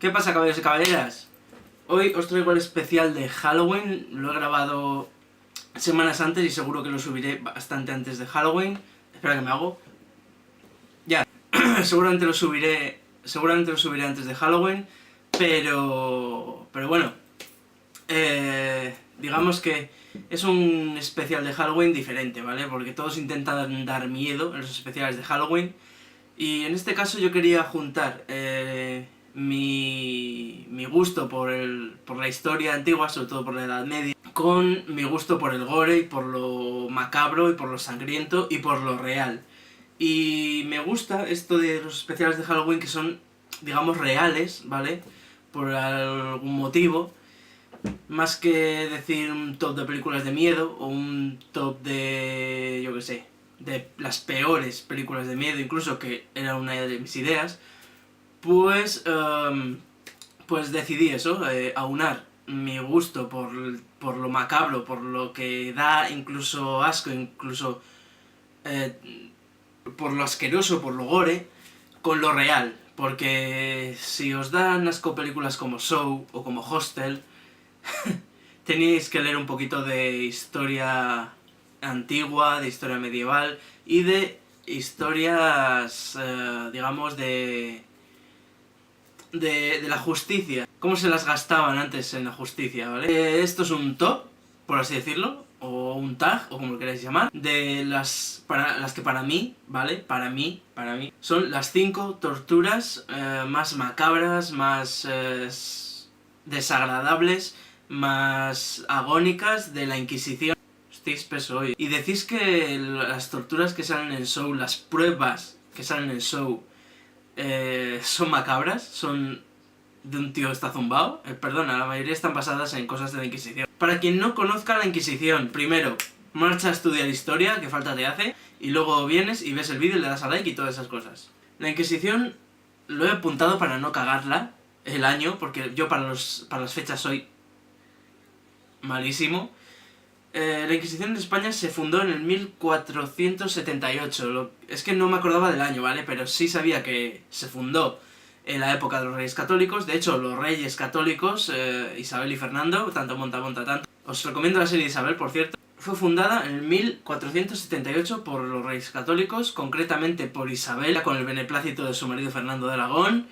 ¿Qué pasa, caballeros y caballeras? Hoy os traigo el especial de Halloween. Lo he grabado semanas antes y seguro que lo subiré bastante antes de Halloween. Espera que me hago. Ya, seguramente lo subiré antes de Halloween, pero bueno, digamos que es un especial de Halloween diferente, ¿vale? Porque todos intentan dar miedo en los especiales de Halloween. Y en este caso yo quería juntar mi gusto por la historia antigua, sobre todo por la Edad Media, con mi gusto por el gore y por lo macabro y por lo sangriento y por lo real. Y me gusta esto de los especiales de Halloween que son, digamos, reales, ¿vale? Por algún motivo. Más que decir un top de películas de miedo o un top de, yo qué sé, de las peores películas de miedo, incluso, que era una de mis ideas, pues decidí eso, aunar mi gusto por lo macabro, por lo que da incluso asco, incluso por lo asqueroso, por lo gore, con lo real. Porque si os dan asco películas como Saw o como Hostel, tenéis que leer un poquito de historia antigua, de historia medieval y de historias, digamos, de la justicia. Cómo se las gastaban antes en la justicia, ¿vale? Esto es un top, por así decirlo, o un tag, o como lo queráis llamar, de las que para mí, ¿vale? Para mí, son las 5 torturas más macabras, más desagradables, más agónicas de la Inquisición. Estoy espeso hoy. Y decís que las torturas que salen en Saw, las pruebas que salen en Saw, son macabras, son de un tío que está zumbado. Perdona, la mayoría están basadas en cosas de la Inquisición. Para quien no conozca la Inquisición, primero, marcha a estudiar historia, que falta te hace, y luego vienes y ves el vídeo y le das a like y todas esas cosas. La Inquisición lo he apuntado para no cagarla el año, porque yo para las fechas soy malísimo. La Inquisición en España se fundó en el 1478. Es que no me acordaba del año, ¿vale? Pero sí sabía que se fundó en la época de los Reyes Católicos. De hecho, los Reyes Católicos, Isabel y Fernando, tanto monta tanto. Os recomiendo la serie de Isabel, por cierto. Fue fundada en el 1478 por los Reyes Católicos, concretamente por Isabel, con el beneplácito de su marido Fernando de Aragón.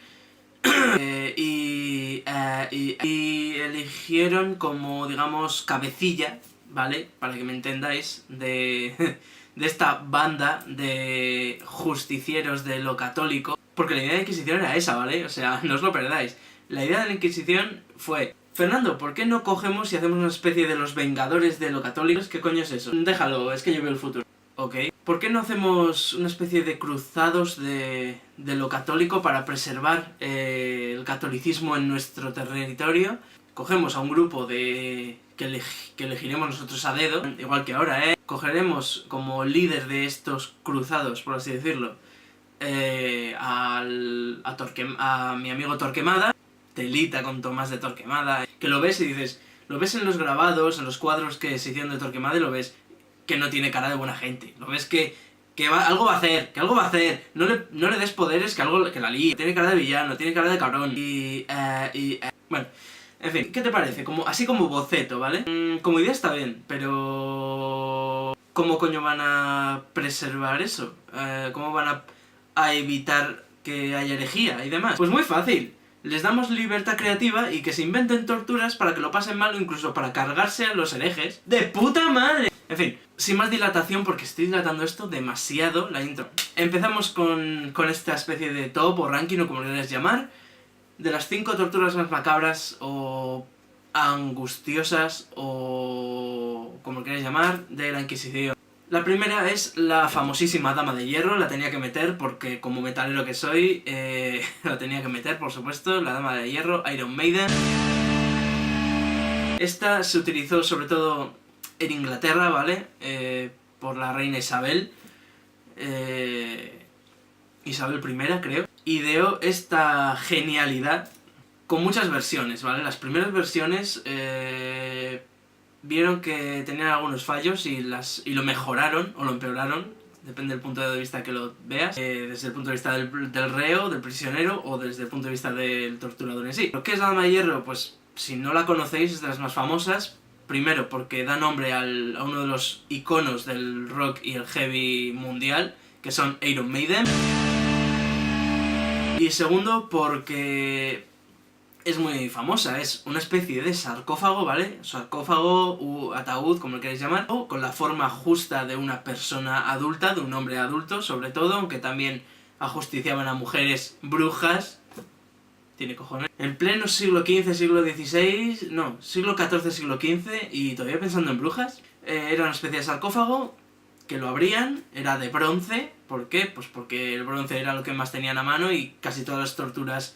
Y eligieron como, digamos, cabecilla, ¿vale? Para que me entendáis, de esta banda de justicieros de lo católico. Porque la idea de la Inquisición era esa, ¿vale? O sea, no os lo perdáis. La idea de la Inquisición fue: Fernando, ¿por qué no cogemos y hacemos una especie de los Vengadores de lo católico? ¿Qué coño es eso? Déjalo, es que yo veo el futuro. Ok. ¿Por qué no hacemos una especie de cruzados de lo católico para preservar el catolicismo en nuestro territorio? Cogemos a un grupo que elegiremos nosotros a dedo, igual que ahora, cogeremos como líder de estos cruzados, por así decirlo, a mi amigo Torquemada, telita con Tomás de Torquemada, que lo ves y dices, lo ves en los grabados, en los cuadros que se hicieron de Torquemada, y lo ves que no tiene cara de buena gente, lo ves que algo va a hacer, no le des poderes, que la líe, tiene cara de villano, tiene cara de cabrón, bueno, en fin, ¿qué te parece? Así como boceto, ¿vale? Como idea está bien, pero ¿cómo coño van a preservar eso? ¿Cómo van a evitar que haya herejía y demás? Pues muy fácil. Les damos libertad creativa y que se inventen torturas para que lo pasen mal o incluso para cargarse a los herejes. ¡De puta madre! En fin, sin más dilatación, porque estoy dilatando esto demasiado, la intro. Empezamos con esta especie de top o ranking, o como lo queráis llamar, de las 5 torturas más macabras o angustiosas o como lo queráis llamar, de la Inquisición. La primera es la famosísima Dama de Hierro. La tenía que meter porque, como metalero que soy, la tenía que meter, por supuesto. La Dama de Hierro, Iron Maiden. Esta se utilizó sobre todo en Inglaterra, ¿vale? Por la reina Isabel. Isabel I, creo. Ideó esta genialidad con muchas versiones, ¿vale? Las primeras versiones vieron que tenían algunos fallos y lo mejoraron o lo empeoraron, depende del punto de vista que lo veas, desde el punto de vista del reo, del prisionero, o desde el punto de vista del torturador en sí. ¿Lo que es la Dama de Hierro? Pues si no la conocéis, es de las más famosas. Primero, porque da nombre a uno de los iconos del rock y el heavy mundial, que son Iron Maiden. Y segundo, porque es muy famosa, es una especie de sarcófago, ¿vale? Sarcófago u ataúd, como lo queréis llamar, o con la forma justa de una persona adulta, de un hombre adulto, sobre todo, aunque también ajusticiaban a mujeres brujas. Tiene cojones. En pleno siglo XV, siglo XVI, no, siglo XIV, siglo XV, y todavía pensando en brujas, era una especie de sarcófago que lo abrían, era de bronce. ¿Por qué? Pues porque el bronce era lo que más tenían a mano y casi todas las torturas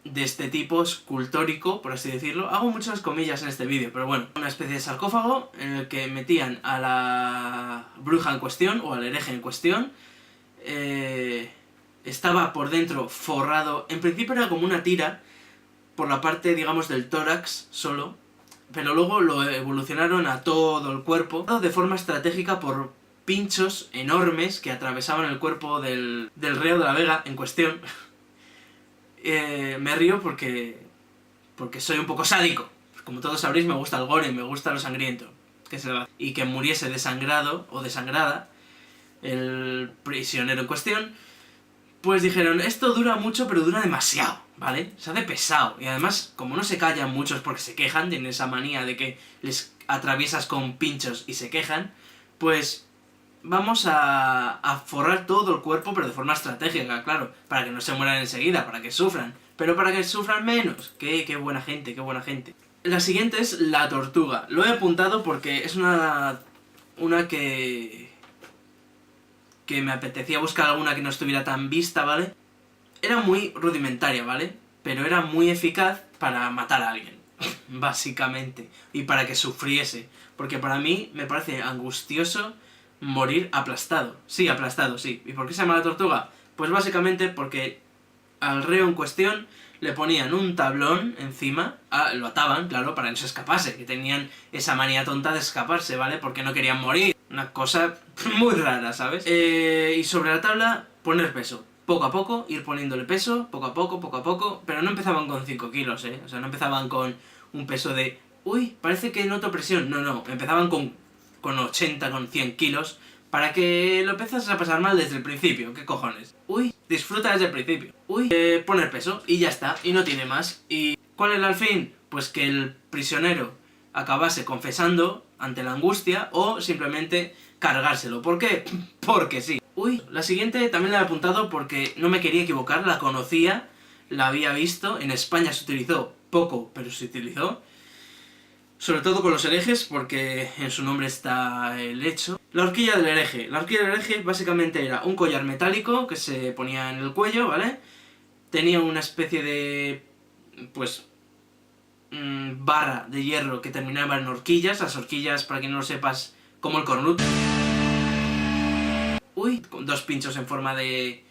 de este tipo, escultórico, por así decirlo. Hago muchas comillas en este vídeo, pero bueno, una especie de sarcófago en el que metían a la bruja en cuestión, o al hereje en cuestión. Estaba por dentro forrado, en principio era como una tira, por la parte, digamos, del tórax solo, pero luego lo evolucionaron a todo el cuerpo, de forma estratégica por pinchos enormes que atravesaban el cuerpo del reo de la Vega en cuestión. Me río porque soy un poco sádico. Como todos sabréis, me gusta el gore, me gusta lo sangriento. Y que muriese desangrado o desangrada el prisionero en cuestión, pues dijeron, esto dura mucho, pero dura demasiado, ¿vale? Se hace pesado. Y además, como no se callan muchos porque se quejan, tienen esa manía de que les atraviesas con pinchos y se quejan, pues vamos a forrar todo el cuerpo, pero de forma estratégica, claro, para que no se mueran enseguida, para que sufran, pero para que sufran menos. Qué buena gente, qué buena gente. La siguiente es la tortuga. Lo he apuntado porque es una que me apetecía buscar alguna que no estuviera tan vista, ¿vale? Era muy rudimentaria, ¿vale? Pero era muy eficaz para matar a alguien, básicamente, y para que sufriese, porque para mí me parece angustioso morir aplastado. Sí, aplastado, sí. ¿Y por qué se llama la tortuga? Pues básicamente porque al reo en cuestión le ponían un tablón encima, lo ataban, claro, para que no se escapase, que tenían esa manía tonta de escaparse, ¿vale? Porque no querían morir. Una cosa muy rara, ¿sabes? Y sobre la tabla, poner peso. Poco a poco, ir poniéndole peso, poco a poco, pero no empezaban con 5 kilos, ¿eh? O sea, no empezaban con un peso de, uy, parece que noto presión. No, empezaban con 80, con 100 kilos, para que lo empezases a pasar mal desde el principio. ¿Qué cojones? Uy, disfruta desde el principio. Uy, poner peso, y ya está, y no tiene más. ¿Y cuál era el fin? Pues que el prisionero acabase confesando ante la angustia, o simplemente cargárselo. ¿Por qué? Porque sí. Uy, la siguiente también la he apuntado porque no me quería equivocar, la conocía, la había visto, en España se utilizó poco, pero se utilizó. Sobre todo con los herejes, porque en su nombre está el hecho. La horquilla del hereje. La horquilla del hereje básicamente era un collar metálico que se ponía en el cuello, ¿vale? Tenía una especie de, pues, barra de hierro que terminaba en horquillas. Las horquillas, para quien no lo sepas, como el cornuto. Uy, con 2 pinchos en forma de,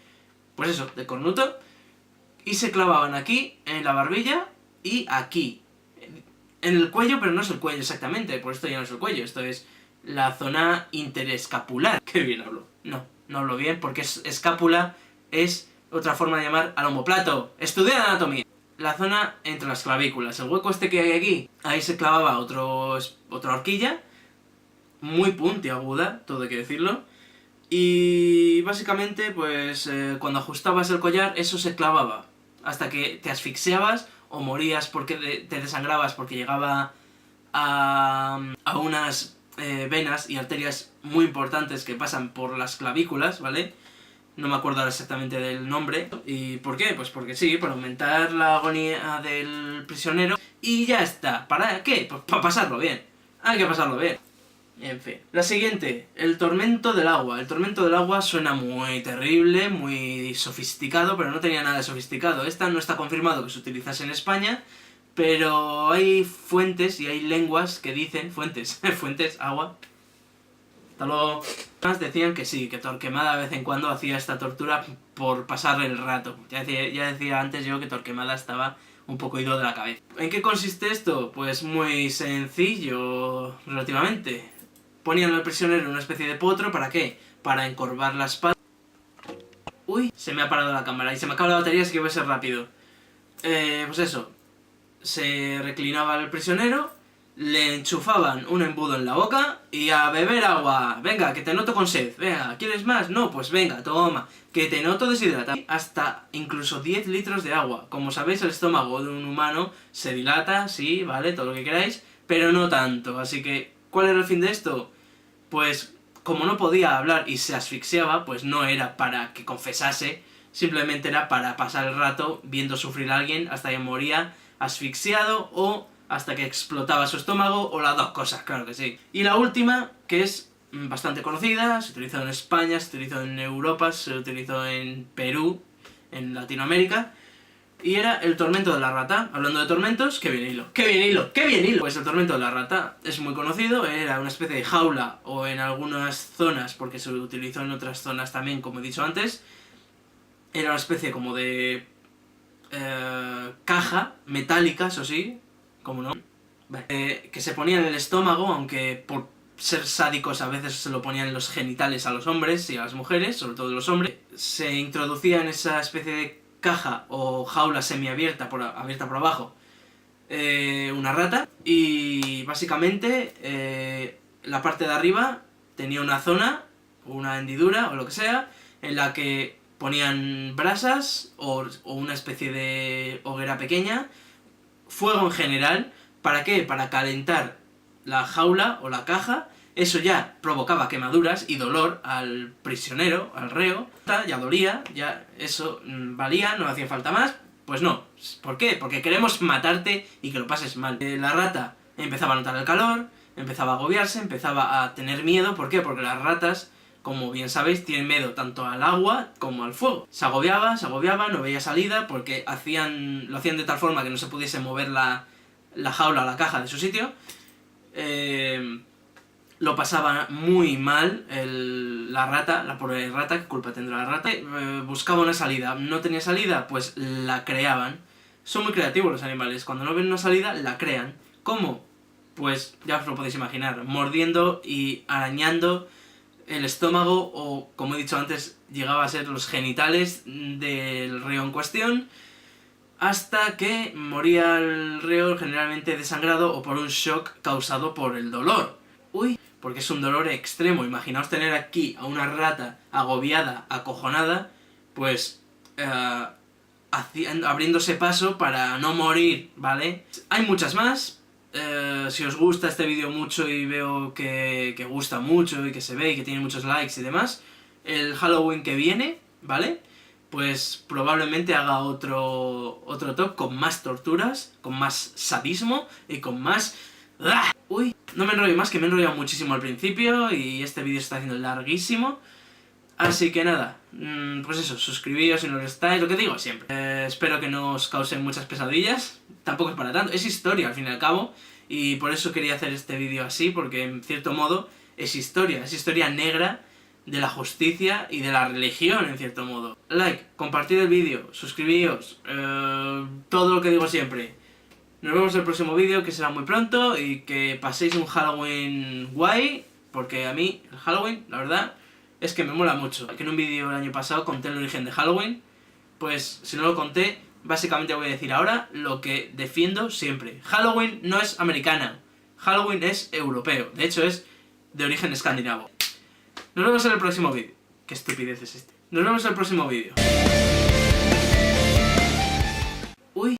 pues eso, de cornuto. Y se clavaban aquí, en la barbilla, y aquí. En el cuello, pero no es el cuello exactamente, por esto ya no es el cuello, esto es la zona interescapular. Qué bien hablo. No hablo bien, porque escápula es otra forma de llamar al omoplato. Estudiad anatomía. La zona entre las clavículas, el hueco este que hay aquí, ahí se clavaba otra horquilla, muy puntiaguda, todo hay que decirlo, y básicamente, pues, cuando ajustabas el collar, eso se clavaba, hasta que te asfixiabas, o morías porque te desangrabas porque llegaba a unas venas y arterias muy importantes que pasan por las clavículas, ¿vale? No me acuerdo ahora exactamente del nombre. ¿Y por qué? Pues porque sí, para aumentar la agonía del prisionero. Y ya está. ¿Para qué? Pues para pasarlo bien. Hay que pasarlo bien. En fin. La siguiente, el tormento del agua. El tormento del agua suena muy terrible, muy sofisticado, pero no tenía nada de sofisticado. Esta no está confirmado que se utilizase en España, pero hay fuentes y hay lenguas que dicen, fuentes, agua. Hasta luego. Más decían que sí, que Torquemada de vez en cuando hacía esta tortura por pasarle el rato. Ya decía antes yo que Torquemada estaba un poco ido de la cabeza. ¿En qué consiste esto? Pues muy sencillo, relativamente. Ponían al prisionero en una especie de potro, ¿para qué? para encorvar la espalda. Uy, se me ha parado la cámara y se me acaba la batería, así que voy a ser rápido. Pues eso, se reclinaba el prisionero, le enchufaban un embudo en la boca y a beber agua. Venga, que te noto con sed. Venga, ¿quieres más? No, pues venga, toma. Que te noto deshidratado. Hasta incluso 10 litros de agua. Como sabéis, el estómago de un humano se dilata, sí, vale, todo lo que queráis, pero no tanto. Así que, ¿cuál era el fin de esto? Pues, como no podía hablar y se asfixiaba, pues no era para que confesase, simplemente era para pasar el rato viendo sufrir a alguien hasta que moría asfixiado o hasta que explotaba su estómago, o las dos cosas, claro que sí. Y la última, que es bastante conocida, se utilizó en España, se utilizó en Europa, se utilizó en Perú, en Latinoamérica, y era el tormento de la rata. Hablando de tormentos, ¡qué bien hilo! ¡Qué bien hilo! ¡Qué bien hilo! Pues el tormento de la rata es muy conocido, era una especie de jaula, o en algunas zonas, porque se utilizó en otras zonas también, como he dicho antes, era una especie como de caja metálica, eso sí, como no, que se ponía en el estómago, aunque por ser sádicos a veces se lo ponían en los genitales a los hombres y a las mujeres, sobre todo los hombres. Se introducía en esa especie de caja o jaula semiabierta, abierta por abajo, una rata, y básicamente la parte de arriba tenía una zona, una hendidura o lo que sea, en la que ponían brasas o una especie de hoguera pequeña, fuego en general. ¿Para qué? Para calentar la jaula o la caja. Eso ya provocaba quemaduras y dolor al prisionero, al reo. Ya dolía, ya eso valía, no hacía falta más. Pues no. ¿Por qué? Porque queremos matarte y que lo pases mal. La rata empezaba a notar el calor, empezaba a agobiarse, empezaba a tener miedo. ¿Por qué? Porque las ratas, como bien sabéis, tienen miedo tanto al agua como al fuego. Se agobiaba, no veía salida, porque lo hacían de tal forma que no se pudiese mover la jaula o la caja de su sitio. Lo pasaba muy mal la rata, la pobre rata, ¿qué culpa tendrá la rata? Buscaba una salida, no tenía salida, pues la creaban. Son muy creativos los animales, cuando no ven una salida, la crean. ¿Cómo? Pues ya os lo podéis imaginar, mordiendo y arañando el estómago, o como he dicho antes, llegaba a ser los genitales del reo en cuestión, hasta que moría el reo, generalmente desangrado o por un shock causado por el dolor. Uy, porque es un dolor extremo. Imaginaos tener aquí a una rata agobiada, acojonada, pues abriéndose paso para no morir, ¿vale? Hay muchas más. Si os gusta este vídeo mucho y veo que gusta mucho y que se ve y que tiene muchos likes y demás, el Halloween que viene, ¿vale? Pues probablemente haga otro top con más torturas, con más sadismo y con más... ¡Ah! Uy, no me enrollo más, que me he enrollado muchísimo al principio y este vídeo se está haciendo larguísimo. Así que nada, pues eso, suscribíos si no lo estáis, lo que digo siempre. Espero que no os causen muchas pesadillas, tampoco es para tanto, es historia al fin y al cabo, y por eso quería hacer este vídeo así, porque en cierto modo es historia negra de la justicia y de la religión en cierto modo. Like, compartid el vídeo, suscribíos, todo lo que digo siempre. Nos vemos en el próximo vídeo, que será muy pronto, y que paséis un Halloween guay, porque a mí el Halloween, la verdad, es que me mola mucho. Que en un vídeo el año pasado conté el origen de Halloween, pues si no lo conté, básicamente voy a decir ahora lo que defiendo siempre. Halloween no es americana, Halloween es europeo, de hecho es de origen escandinavo. Nos vemos en el próximo vídeo. Qué estupidez es este. Nos vemos en el próximo vídeo.